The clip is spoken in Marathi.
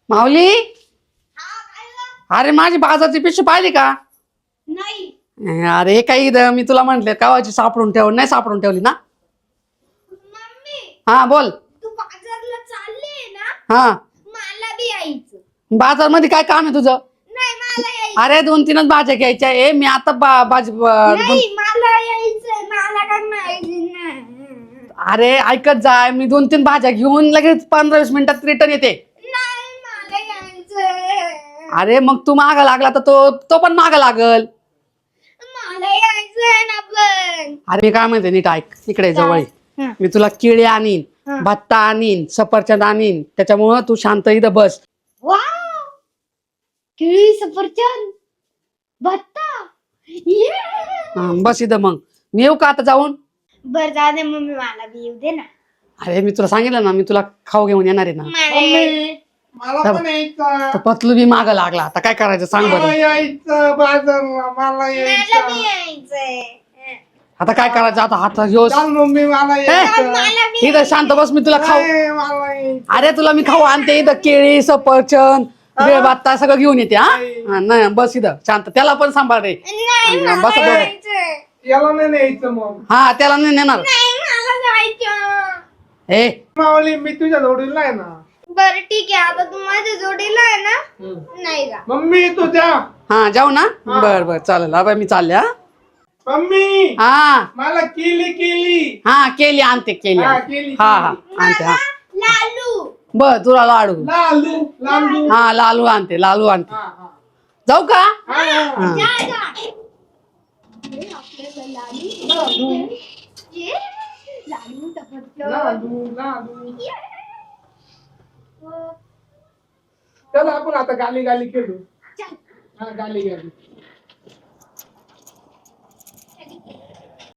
माऊली, अरे माझी बाजारची पिशवी पाहिली का? नाही अरे काही मी तुला म्हंटले कावाची सापडून ठेव, नाही सापडून ठेवली ना? मम्मी, हा बोल. तू बाजारला चालली ना? हा, मला बी यायचं. बाजार मध्ये काय काम आहे तुझं? नाही मला यायचं. अरे 2-3च भाज्या घ्यायच्या आहे. मी आता नाही मला यायचंय. मला काय माहिती नाही. अरे ऐकत जाय, मी 2-3 भाज्या घेऊन लगेच 15-20 मिनिटात रिटर्न येते. नाही मला यायचंय. अरे मग तू मागा लागला तर तो पण मागा लागल. मला यायचंय ना पण. अरे मी काय म्हणते नीट ऐक, इकडे जवळ ये. हं. मी तुला केळी आणीन, हं. भत्ता आणीन, सफरचंद आणीन. त्याच्यामुळं तू शांत इथं बस. वाव, केळी, सफरचंद, भत्ता. बस इथं. मग मी येऊ का आता जाऊन? बर जाऊ दे मम्मी, मला बी येऊ दे ना. अरे मी तुला सांगितलं ना, मी तुला खाऊ घेऊन येणार आहे ना. मला पण यायचं. तर पतलू बी मागं लागला. आता काय करायचं सांग मला बरं. यायचं बाजारला, मला मला यायचं. बी यायचंय. आता काय करायचं? आता हात घेऊ. चाल मम्मी, मला यायचं. मला बी इथं शांत बस, मी तुला खाऊ. नाही, मला यायचं. अरे तुला मी खाऊ आणते. इथं केळी, सफरचंद, बेळ भात्ता सगळं घेऊन येते. हा नाही, बस इथं शांत. त्याला पण सांभाळ रे. नाही मला बसा दोघं. यायचंय. याला नाही न्यायचं मग. हा त्याला नाही नेणार. नाही मला जायचं. ए माऊली, मी तुझ्या जोडीला आहे ना. बर ठीक आहे, आता तू माझ्या जोडीला आहे ना? नाही जा. मम्मी तुझ्या. हा जाऊ ना. बर बर चालेल. हा बाई मी चालले. हा मम्मी, हा मला केली. हा केली आणते. केली हा, आणते. केली, हा हा आणते. हा लालू. बर तुला लाडू. लालू. हा लालू आणते. लालू आणते. हा, हा. जाऊ का? हा, हा. हा. जा जा. हे आपल्याला लालू. ये. लालू सफरचंद. लालू. चल आपण आता गाली खेळू. चल. हा, गाली.